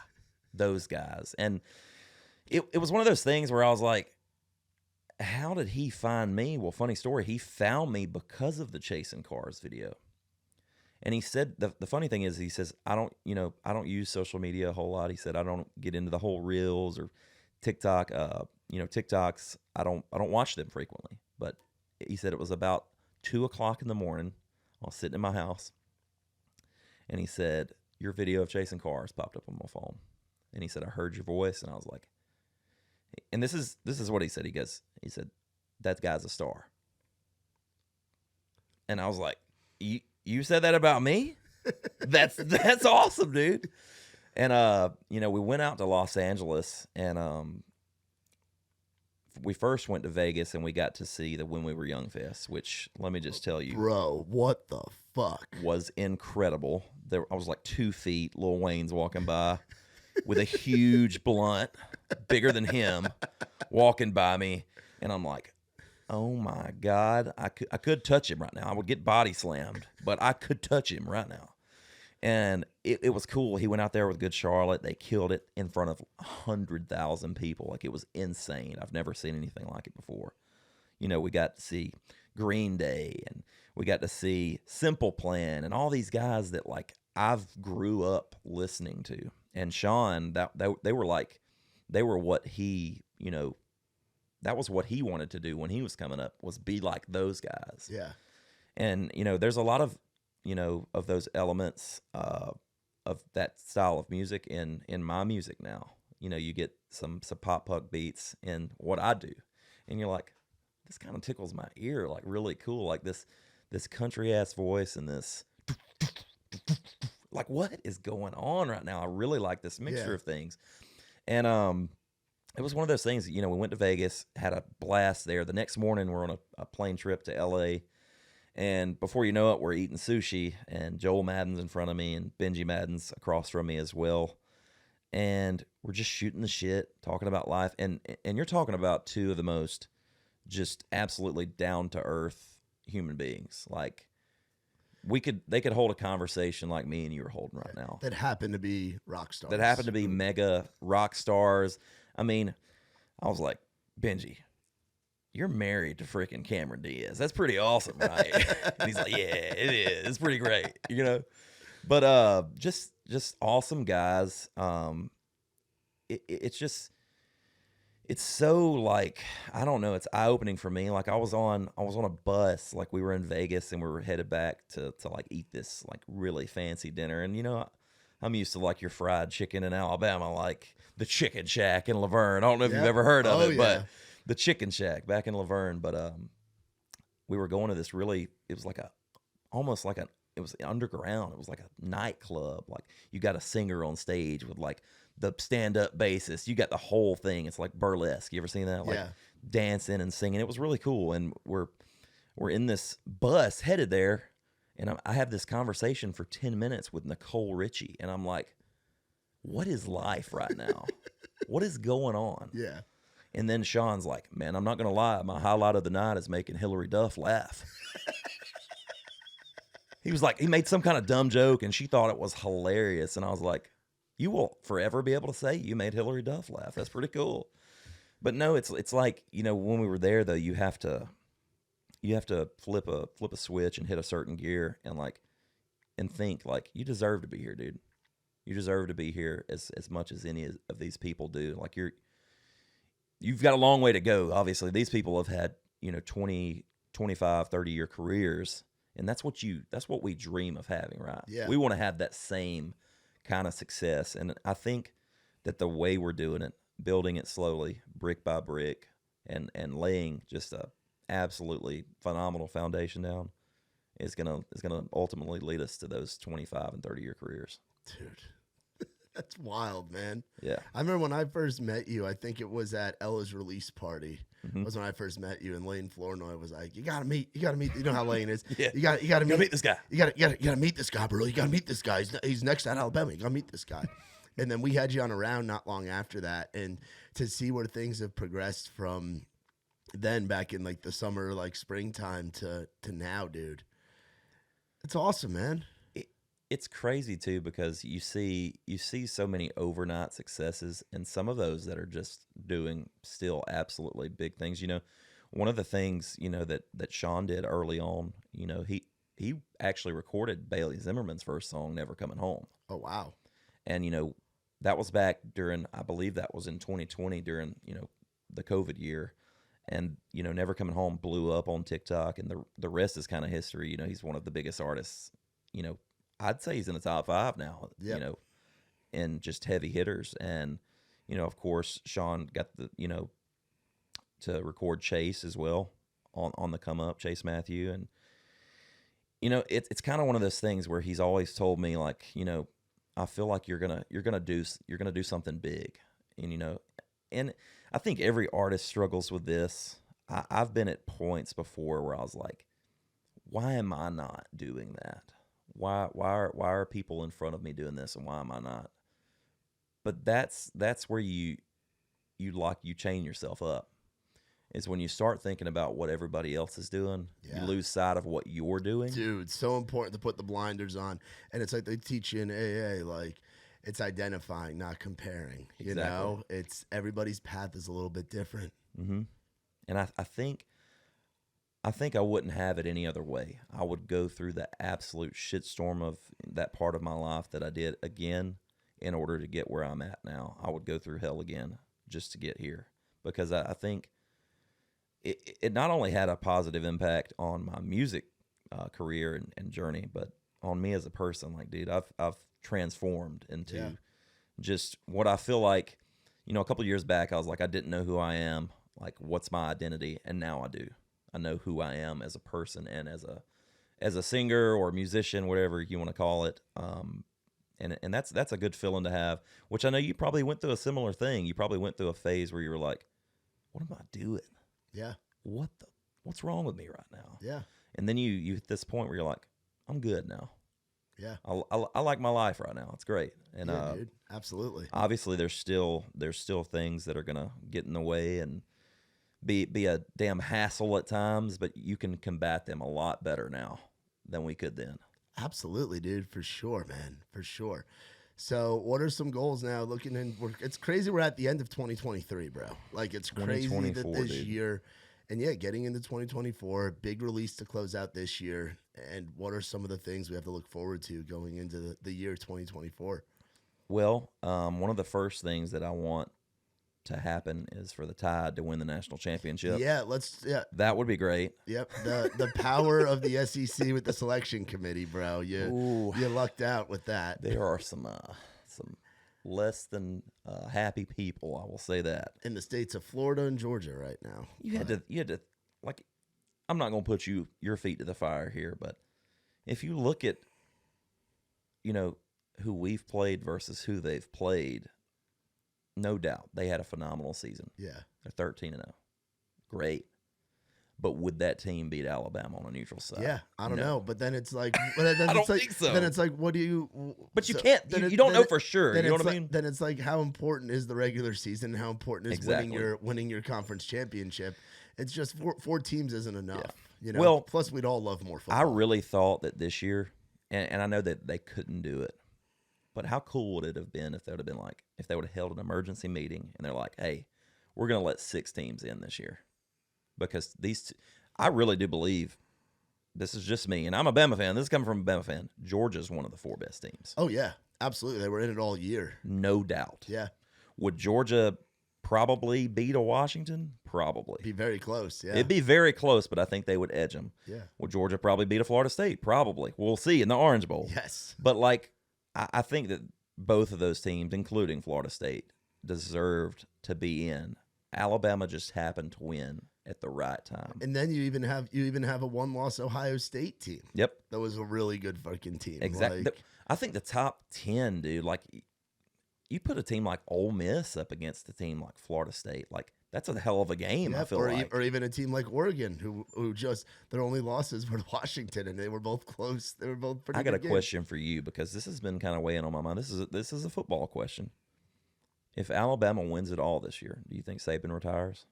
those guys. And it was one of those things where I was like, how did he find me? Well, funny story, he found me because of the Chasing Cars video. And he said, the funny thing is, he says, I don't use social media a whole lot. He said, I don't get into the whole Reels or TikTok, TikToks. I don't watch them frequently. But he said it was about 2:00 in the morning. I was sitting in my house, and he said, your video of Chasing Cars popped up on my phone. And he said, I heard your voice. And I was like, and this is what he said. He said, that guy's a star. And I was like, you said that about me? That's awesome, dude. And we went out to Los Angeles, and we first went to Vegas, and we got to see the When We Were Young Fest, which, let me just tell you, bro, what the fuck, was incredible. I was like 2 feet. Lil Wayne's walking by with a huge blunt, bigger than him, walking by me, and I'm like, oh my God, I could touch him right now. I would get body slammed, but I could touch him right now. And it was cool. He went out there with Good Charlotte. They killed it in front of 100,000 people. Like, it was insane. I've never seen anything like it before. We got to see Green Day, and we got to see Simple Plan, and all these guys that, like, I've grew up listening to. And Sean, they were what he, that was what he wanted to do when he was coming up, was be like those guys. Yeah. And, there's a lot of, of those elements of that style of music in my music now. You get some pop punk beats in what I do. And you're like, this kind of tickles my ear, like, really cool. Like this country ass voice and this, like, what is going on right now? I really like this mixture of things. And, it was one of those things, we went to Vegas, had a blast there. The next morning, we're on a plane trip to L.A., and before you know it, we're eating sushi, and Joel Madden's in front of me, and Benji Madden's across from me as well. And we're just shooting the shit, talking about life. And you're talking about two of the most just absolutely down-to-earth human beings. Like, they could hold a conversation like me and you are holding right now. That happen to be rock stars. That happen to be mega rock stars. I mean, I was like, Benji, you're married to freaking Cameron Diaz. That's pretty awesome, right? And he's like, yeah, it is. It's pretty great, you know. But just awesome guys. It's so like, I don't know, it's eye opening for me. Like I was on a bus, like we were in Vegas and we were headed back to like eat this like really fancy dinner. And you know, I'm used to like your fried chicken in Alabama, like the Chicken Shack in Laverne. I don't know if you've ever heard of it, but the Chicken Shack back in Laverne. But we were going to this really, it was like it was underground. It was like a nightclub. Like you got a singer on stage with like the stand-up bassist. You got the whole thing. It's like burlesque. You ever seen that? Like dancing and singing. It was really cool. And we're in this bus headed there, and I have this conversation for 10 minutes with Nicole Richie, and I'm like, what is life right now? What is going on? Yeah. And then Sean's like, man, I'm not going to lie. My highlight of the night is making Hillary Duff laugh. He was like, he made some kind of dumb joke, and she thought it was hilarious. And I was like, you will forever be able to say you made Hillary Duff laugh. That's pretty cool. But no, it's like, you know, when we were there though, you have to flip a switch and hit a certain gear and think like, you deserve to be here, dude. You deserve to be here as much as any of these people do. Like you've got a long way to go. Obviously, these people have had, you know, 20, 25, 30-year careers, and that's what we dream of having, right? Yeah. We want to have that same kind of success. And I think that the way we're doing it, building it slowly, brick by brick, and laying just a absolutely phenomenal foundation down is gonna ultimately lead us to those 25 and 30-year careers. Dude, that's wild, man. Yeah. I remember when I first met you, I think it was at Ella's release party. Was when I first met you, and Lane Flournoy was like, you gotta meet, you know how Lane is. Yeah. You gotta meet this guy. You gotta meet this guy, bro. You gotta meet this guy. He's next to Alabama. You gotta meet this guy. And then we had you on a round not long after that, and to see where things have progressed from then back in like the summer, like springtime to now, dude. It's awesome, man. It's crazy too, because you see so many overnight successes, and some of those that are just doing still absolutely big things. You know, one of the things, you know, that Sean did early on, you know, he actually recorded Bailey Zimmerman's first song, Never Coming Home. Oh, wow. And, you know, that was back during, I believe that was in 2020 during, you know, the COVID year. And, you know, Never Coming Home blew up on TikTok, and the rest is kind of history. You know, he's one of the biggest artists, you know, I'd say he's in the top 5 now, you know, and just heavy hitters. And, you know, of course, Sean got you know, to record Chase as well on the come up, Chase Matthew. And, you know, it's kind of one of those things where he's always told me, like, you know, I feel like you're gonna do something big. And, you know, and I think every artist struggles with this. I've been at points before where I was like, why am I not doing that? Why are people in front of me doing this, and why am I not? But that's where you chain yourself up. Is when you start thinking about what everybody else is doing, you lose sight of what you're doing. Dude, it's so important to put the blinders on. And it's like they teach you in AA, like it's identifying, not comparing. You know, it's everybody's path is a little bit different. Mm-hmm. And I think I wouldn't have it any other way. I would go through the absolute shitstorm of that part of my life that I did again in order to get where I'm at now. I would go through hell again just to get here, because I think it not only had a positive impact on my music career and journey, but on me as a person. Like, dude, I've transformed into just what I feel like. You know, a couple of years back, I was like, I didn't know who I am. Like, what's my identity? And now I do. I know who I am as a person and as a singer or musician, whatever you want to call it. And that's a good feeling to have, which I know you probably went through a similar thing. You probably went through a phase where you were like, what am I doing? Yeah. What's wrong with me right now? Yeah. And then you hit this point where you're like, I'm good now. Yeah. I like my life right now. It's great. And dude, absolutely. Obviously there's still things that are gonna get in the way and be a damn hassle at times, but you can combat them a lot better now than we could then. Absolutely, dude, for sure, man, for sure. So what are some goals now? It's crazy we're at the end of 2023, bro. Like, it's crazy that this year And yeah, getting into 2024, big release to close out this year. And what are some of the things we have to look forward to going into the year 2024? Well, one of the first things that I want to happen is for the Tide to win the national championship. Yeah, That would be great. Yep, the power of the SEC with the selection committee, bro. You lucked out with that. There are some less than happy people, I will say that. In the states of Florida and Georgia right now. You had to like, I'm not going to put your feet to the fire here, but if you look at, who we've played versus who they've played, no doubt they had a phenomenal season. Yeah. They're 13-0. Great. But would that team beat Alabama on a neutral site? Yeah, I don't know. But then it's like, I don't think so. Then it's like, what do you? But you can't. You don't know for sure. You know what I mean? Then it's like, how important is the regular season? How important is winning your conference championship? It's just four teams isn't enough. Yeah. Well, plus we'd all love more football. I really thought that this year, and I know that they couldn't do it, but how cool would it have been if they would have been like, if they would have held an emergency meeting and they're like, hey, we're going to let 6 teams in this year. Because I really do believe, this is just me, and I'm a Bama fan. This is coming from a Bama fan. Georgia's one of the 4 best teams. Oh, yeah, absolutely. They were in it all year. No doubt. Yeah. Would Georgia probably beat a Washington? Probably. Be very close, yeah. It'd be very close, but I think they would edge them. Yeah. Would Georgia probably beat a Florida State? Probably. We'll see in the Orange Bowl. Yes. But, I think that both of those teams, including Florida State, deserved to be in. Alabama just happened to win at the right time. And then you even have a 1-loss Ohio State team. Yep. That was a really good fucking team. Exactly. I think the top 10, dude, you put a team like Ole Miss up against a team like Florida State, that's a hell of a game, I feel like. Or even a team like Oregon, who just, their only losses were to Washington, and they were both close. They were both pretty good. I got a question for you, because this has been kind of weighing on my mind. This is a football question. If Alabama wins it all this year, do you think Saban retires?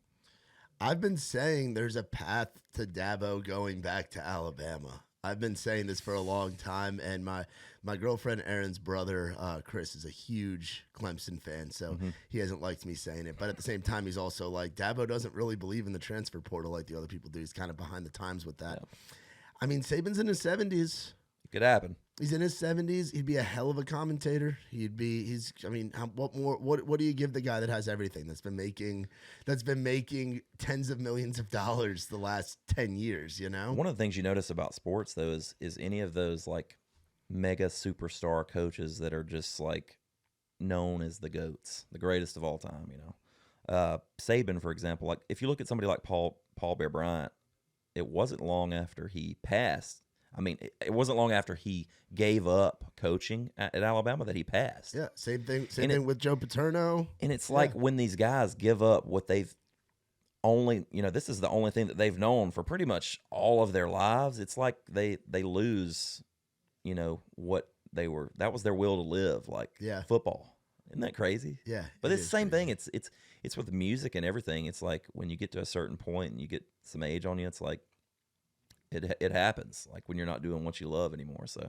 I've been saying there's a path to Dabo going back to Alabama. I've been saying this for a long time, and my girlfriend Erin's brother, Chris, is a huge Clemson fan, so he hasn't liked me saying it. But at the same time, he's also like, Dabo doesn't really believe in the transfer portal like the other people do. He's kind of behind the times with that. Yeah. I mean, Saban's in his 70s. It could happen. He's in his 70s. He'd be a hell of a commentator. What do you give the guy that has everything, that's been making tens of millions of dollars the last 10 years, One of the things you notice about sports, though, is any of those mega superstar coaches that are just known as the GOATs, the greatest of all time, Saban, for example, if you look at somebody like Paul Bear Bryant, it wasn't long after he passed. I mean, it wasn't long after he gave up coaching at Alabama that he passed. Yeah, same thing with Joe Paterno. And it's when these guys give up what they've only, this is the only thing that they've known for pretty much all of their lives. It's like they lose, what that was their will to live, football. Isn't that crazy? Yeah. But it's the same thing. It's with music and everything. It's like when you get to a certain point and you get some age on you, it's like, It happens, when you're not doing what you love anymore. So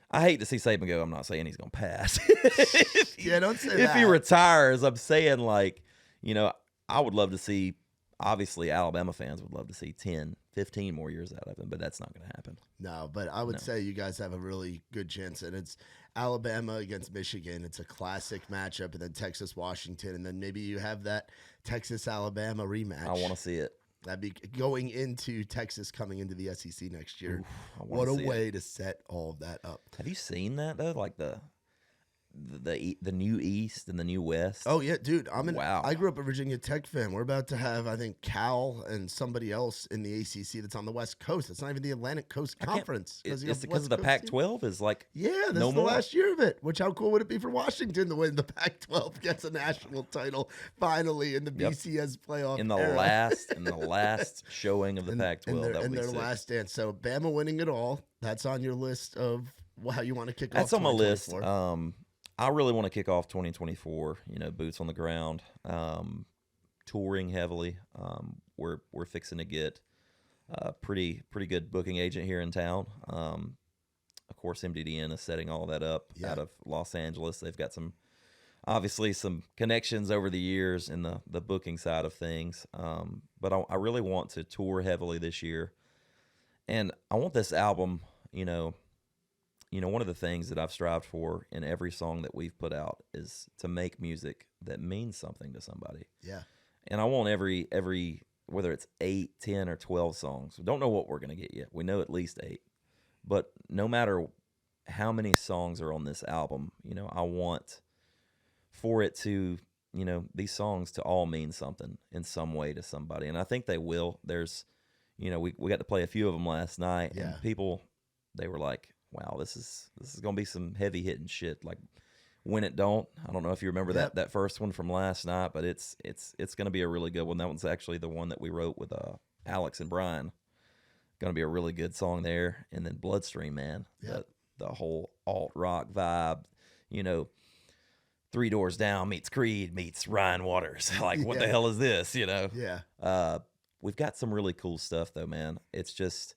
I hate to see Saban go. I'm not saying he's going to pass. Don't say that. If he retires, I'm saying, I would love to see, obviously Alabama fans would love to see 10, 15 more years out of him, but that's not going to happen. No, but I would say you guys have a really good chance, and it's Alabama against Michigan. It's a classic matchup, and then Texas-Washington, and then maybe you have that Texas-Alabama rematch. I want to see it. That'd be going into Texas, coming into the SEC next year. Oof, what a way to set all of that up. Have you seen that, though? The new East and the new West. Oh yeah, dude. Wow. I grew up a Virginia Tech fan. We're about to have, I think, Cal and somebody else in the ACC that's on the West Coast. It's not even the Atlantic Coast Conference. It's because of the Pac-12 is yeah, this is the last year of it. Which, how cool would it be for Washington to win the Pac-12, gets a national title finally in the BCS playoff in the era. last showing of the Pac-12 in their last dance. So Bama winning it all. That's on your list of how you want to kick off. That's on my list. I really want to kick off 2024, boots on the ground, touring heavily. We're fixing to get a pretty good booking agent here in town. Of course, MDDN is setting all that up out of Los Angeles. They've got some obviously some connections over the years in the booking side of things. But I really want to tour heavily this year, and I want this album. One of the things that I've strived for in every song that we've put out is to make music that means something to somebody. Yeah. And I want every whether it's 8, 10, or 12 songs. We don't know what we're going to get yet. We know at least 8. But no matter how many songs are on this album, I want for it to, these songs to all mean something in some way to somebody. And I think they will. There's, we got to play a few of them last night, Yeah. and people, they were like, wow, this is going to be some heavy hitting shit. Like When It Don't. I don't know if you remember that first one from last night, but it's going to be a really good one. That one's actually the one that we wrote with Alex and Brian. Going to be a really good song there. And then Bloodstream, man. Yeah. The whole alt rock vibe, Three Doors Down meets Creed meets Ryan Waters. Like, what the hell is this, Yeah. We've got some really cool stuff, though, man. It's just,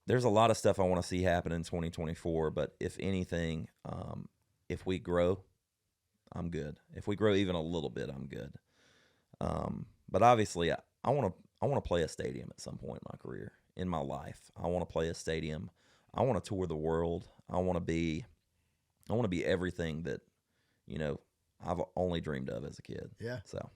there's a lot of stuff I want to see happen in 2024, but if anything, if we grow, I'm good. If we grow even a little bit, I'm good. But obviously, I want to play a stadium at some point in my career, in my life. I want to play a stadium. I want to tour the world. I want to be everything that, I've only dreamed of as a kid. Yeah. So,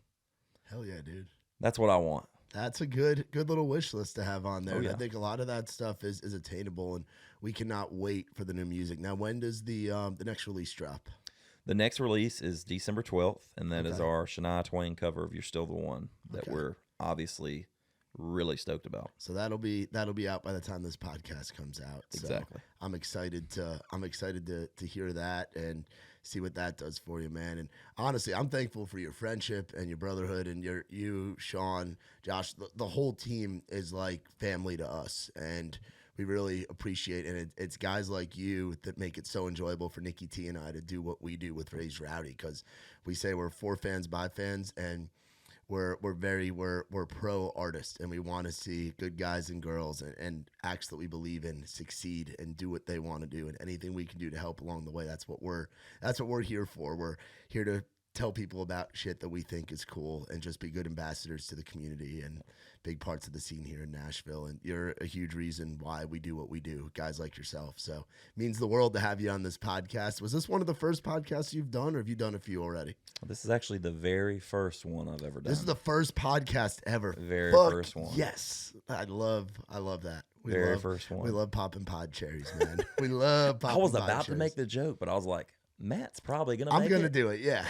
hell yeah, dude. that's what I want. That's a good little wish list to have on there. Oh, And yeah. I think a lot of that stuff is attainable, and we cannot wait for the new music. Now, when does the next release drop? The next release is December 12th, and that is Okay. our Shania Twain cover of You're Still the One that Okay. we're obviously really stoked about. So that'll be out by the time this podcast comes out. So Exactly. I'm excited to hear that and see what that does for you, man. And honestly, I'm thankful for your friendship and your brotherhood, and you, Sean, Josh. The whole team is like family to us, and we really appreciate it. And it's guys like you that make it so enjoyable for Nikki T and I to do what we do with Raised Rowdy, because we say we're for fans by fans, and we're pro artists, and we want to see good guys and girls and acts that we believe in succeed and do what they want to do, and anything we can do to help along the way. That's what we're here for. We're here to tell people about shit that we think is cool and just be good ambassadors to the community and big parts of the scene here in Nashville. And you're a huge reason why we do what we do, guys like yourself. So it means the world to have you on this podcast. Was this one of the first podcasts you've done, or have you done a few already? This is actually the very first one I've ever done. This is the first podcast ever. Very Fuck first one. Yes. I love that. Very first one. We love popping pod cherries, man. We love popping I was pod about to cherries. make the joke, but I was like, Matt's probably going to I'm make going to it. do it, yeah.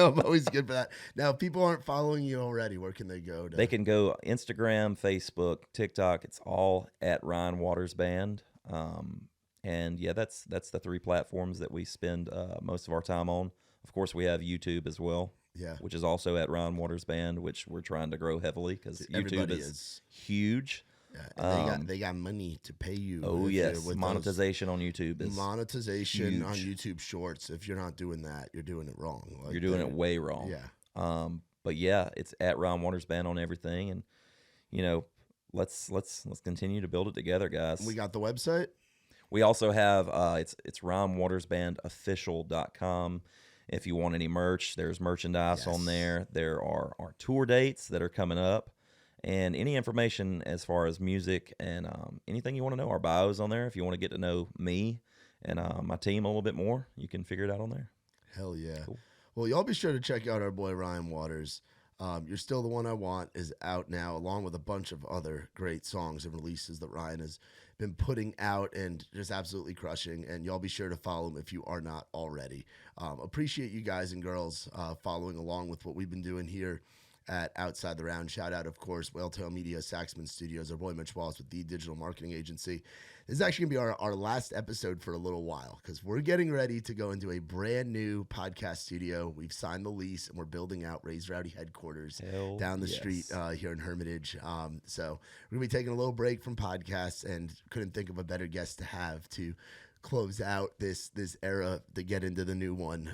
I'm always good for that. Now, if people aren't following you already, where can they go? They can go Instagram, Facebook, TikTok. It's all at Ryan Waters Band. And yeah, that's the 3 platforms that we spend most of our time on. Of course, we have YouTube as well. Yeah. Which is also at Ryan Waters Band, which we're trying to grow heavily because YouTube Everybody is huge. Yeah, and they got money to pay you. Oh if yes, you're with monetization on YouTube those- is monetization huge. on YouTube Shorts. If you're not doing that, you're doing it wrong. Like, you're doing it way wrong. Yeah. But yeah, it's at Ryan Waters Band on everything, and let's continue to build it together, guys. We got the website. We also have it's RyanWatersBandOfficial.com. If you want any merch, there's merchandise on there. There are our tour dates that are coming up, and any information as far as music and anything you want to know. Our bio's on there. If you want to get to know me and my team a little bit more, you can figure it out on there. Hell yeah. Cool. Well, y'all be sure to check out our boy Ryan Waters. You're Still the One I Want is out now, along with a bunch of other great songs and releases that Ryan has been putting out and just absolutely crushing. And y'all be sure to follow him if you are not already. Appreciate you guys and girls following along with what we've been doing here at Outside the Round. Shout out, of course, Whaletail Media, Saxman Studios, our boy Mitch Wallace with the Digital Marketing Agency. This is actually going to be our last episode for a little while, because we're getting ready to go into a brand new podcast studio. We've signed the lease, and we're building out Raised Rowdy headquarters down the street here in Hermitage. So we're going to be taking a little break from podcasts, and couldn't think of a better guest to have to close out this era to get into the new one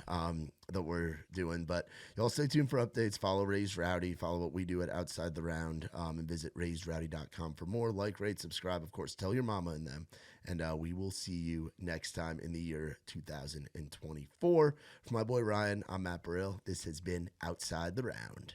that we're doing. But y'all stay tuned for updates. Follow Raised Rowdy. Follow what we do at Outside the Round, and visit raisedrowdy.com for more. Like, rate, subscribe. Of course, tell your mama and them. And we will see you next time in the year 2024. For my boy Ryan, I'm Matt Burrill. This has been Outside the Round.